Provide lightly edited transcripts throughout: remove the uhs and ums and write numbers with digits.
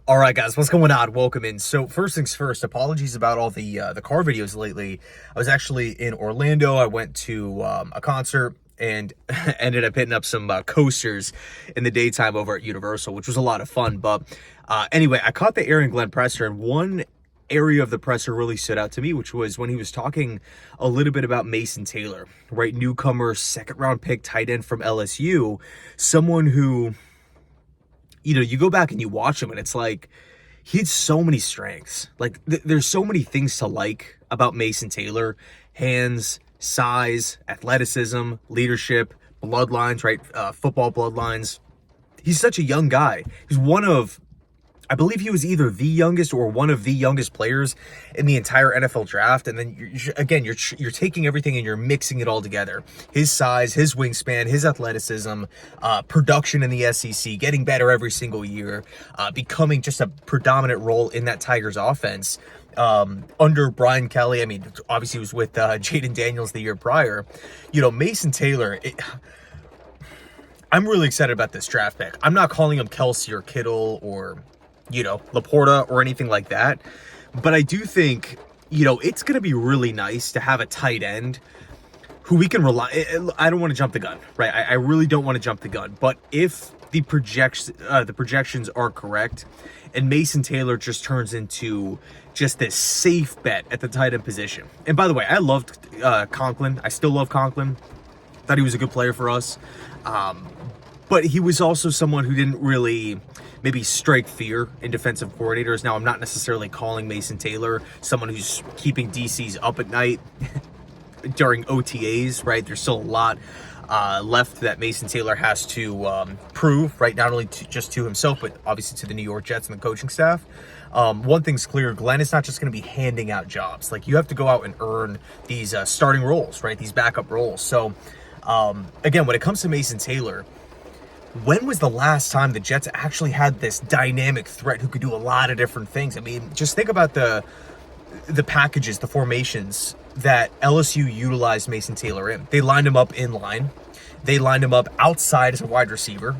All right, guys, what's going on? Welcome in. So first things first, apologies about all the car videos lately. I was actually in Orlando. I went to a concert and ended up hitting up some coasters in the daytime over at Universal, which was a lot of fun. But anyway, I caught the Aaron Glenn presser, and one area of the presser really stood out to me, which was when he was talking a little bit about Mason Taylor, right? Newcomer, second round pick, tight end from LSU, someone who, you go back and you watch him and it's like, he had so many strengths. Like, there's so many things to like about Mason Taylor: hands, size, athleticism, leadership, bloodlines, right? Football bloodlines. He's such a young guy. He's I believe he was either the youngest or one of the youngest players in the entire NFL draft. And then you're taking everything and you're mixing it all together. His size, his wingspan, his athleticism, production in the SEC, getting better every single year, becoming just a predominant role in that Tigers offense. Under Brian Kelly, I mean, obviously he was with Jaden Daniels the year prior. Mason Taylor, I'm really excited about this draft pick. I'm not calling him Kelsey or Kittle or Laporta or anything like that. But I do think, it's going to be really nice to have a tight end who we can rely. I don't want to jump the gun, right? I really don't want to jump the gun. But if the projections are correct and Mason Taylor just turns into just this safe bet at the tight end position. And by the way, I loved Conklin. I still love Conklin. Thought he was a good player for us. But he was also someone who didn't really maybe strike fear in defensive coordinators. Now, I'm not necessarily calling Mason Taylor someone who's keeping DCs up at night during OTAs, right? There's still a lot left that Mason Taylor has to prove, right? Not only just to himself, but obviously to the New York Jets and the coaching staff. One thing's clear: Glenn is not just going to be handing out jobs. Like, you have to go out and earn these starting roles, right? These backup roles. So, again, when it comes to Mason Taylor, when was the last time the Jets actually had this dynamic threat who could do a lot of different things? I mean, just think about the packages, the formations that LSU utilized Mason Taylor in. They lined him up in line. They lined him up outside as a wide receiver.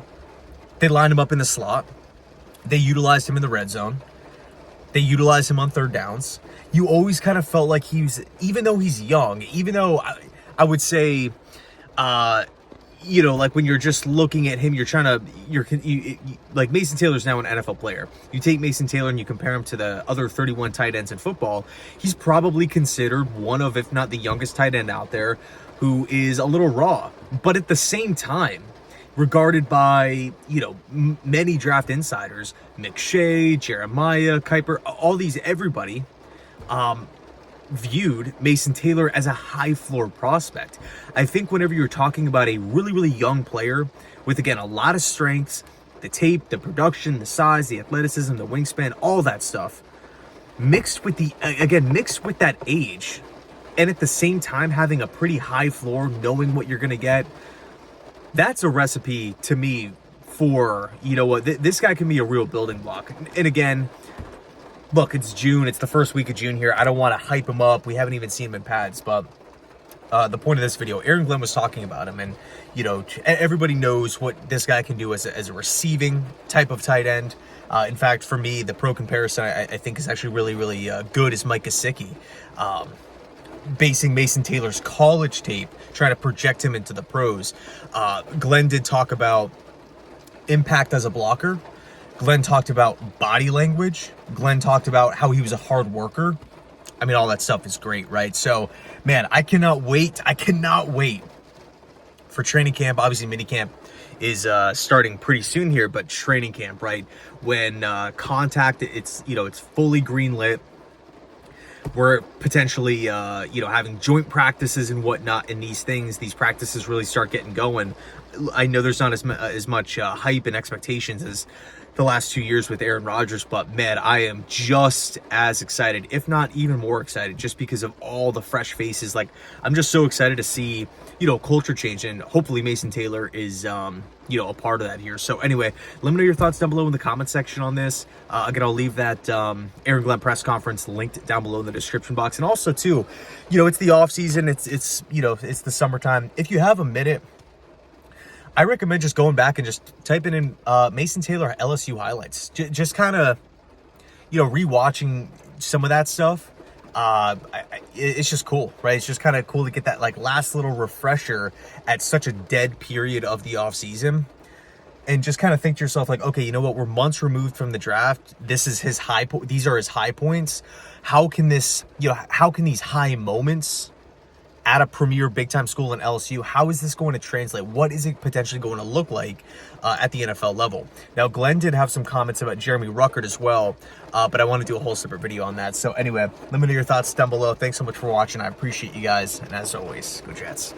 They lined him up in the slot. They utilized him in the red zone. They utilized him on third downs. You always kind of felt like even though he's young, even though I would say, like when you're just looking at him, like Mason Taylor's now an NFL player. You take Mason Taylor and you compare him to the other 31 tight ends in football, he's probably considered one of, if not the youngest tight end out there, who is a little raw. But at the same time, regarded by, many draft insiders, McShay, Jeremiah, Kuiper, everybody, viewed Mason Taylor as a high floor prospect. I think whenever you're talking about a really, really young player with, again, a lot of strengths, the tape, the production, the size, the athleticism, the wingspan, all that stuff, mixed with that age, and at the same time having a pretty high floor, knowing what you're going to get, that's a recipe to me for, this guy can be a real building block. And again, look, it's June. It's the first week of June here. I don't want to hype him up. We haven't even seen him in pads. But the point of this video, Aaron Glenn was talking about him. And, everybody knows what this guy can do as a receiving type of tight end. In fact, for me, the pro comparison I think is actually really, really good is Mike Gesicki. Basing Mason Taylor's college tape, trying to project him into the pros. Glenn did talk about impact as a blocker. Glenn talked about body language. Glenn talked about how he was a hard worker. I mean, all that stuff is great, right? So, man, I cannot wait. I cannot wait for training camp. Obviously, minicamp is starting pretty soon here, but training camp, right? When contact, it's fully greenlit. We're potentially, having joint practices and whatnot, and these practices really start getting going. I know there's not as much hype and expectations as the last 2 years with Aaron Rodgers, but man, I am just as excited, if not even more excited, just because of all the fresh faces. Like, I'm just so excited to see, culture change, and hopefully Mason Taylor is, a part of that here. So anyway, let me know your thoughts down below in the comment section on this. Again, I'll leave that Aaron Glenn press conference linked down below in the description box. And also too, it's the off season. It's the summertime. If you have a minute, I recommend just going back and just typing in Mason Taylor LSU highlights. Just kind of rewatching some of that stuff, it's just cool, right? It's just kind of cool to get that like last little refresher at such a dead period of the off season, and just kind of think to yourself like, okay, you know what? We're months removed from the draft. This is his high point. These are his high points. How can these high moments at a premier big time school in LSU, how is this going to translate? What is it potentially going to look like at the NFL level? Now, Glenn did have some comments about Jeremy Ruckert as well, but I want to do a whole separate video on that. So anyway, let me know your thoughts down below. Thanks so much for watching. I appreciate you guys. And as always, go Jets.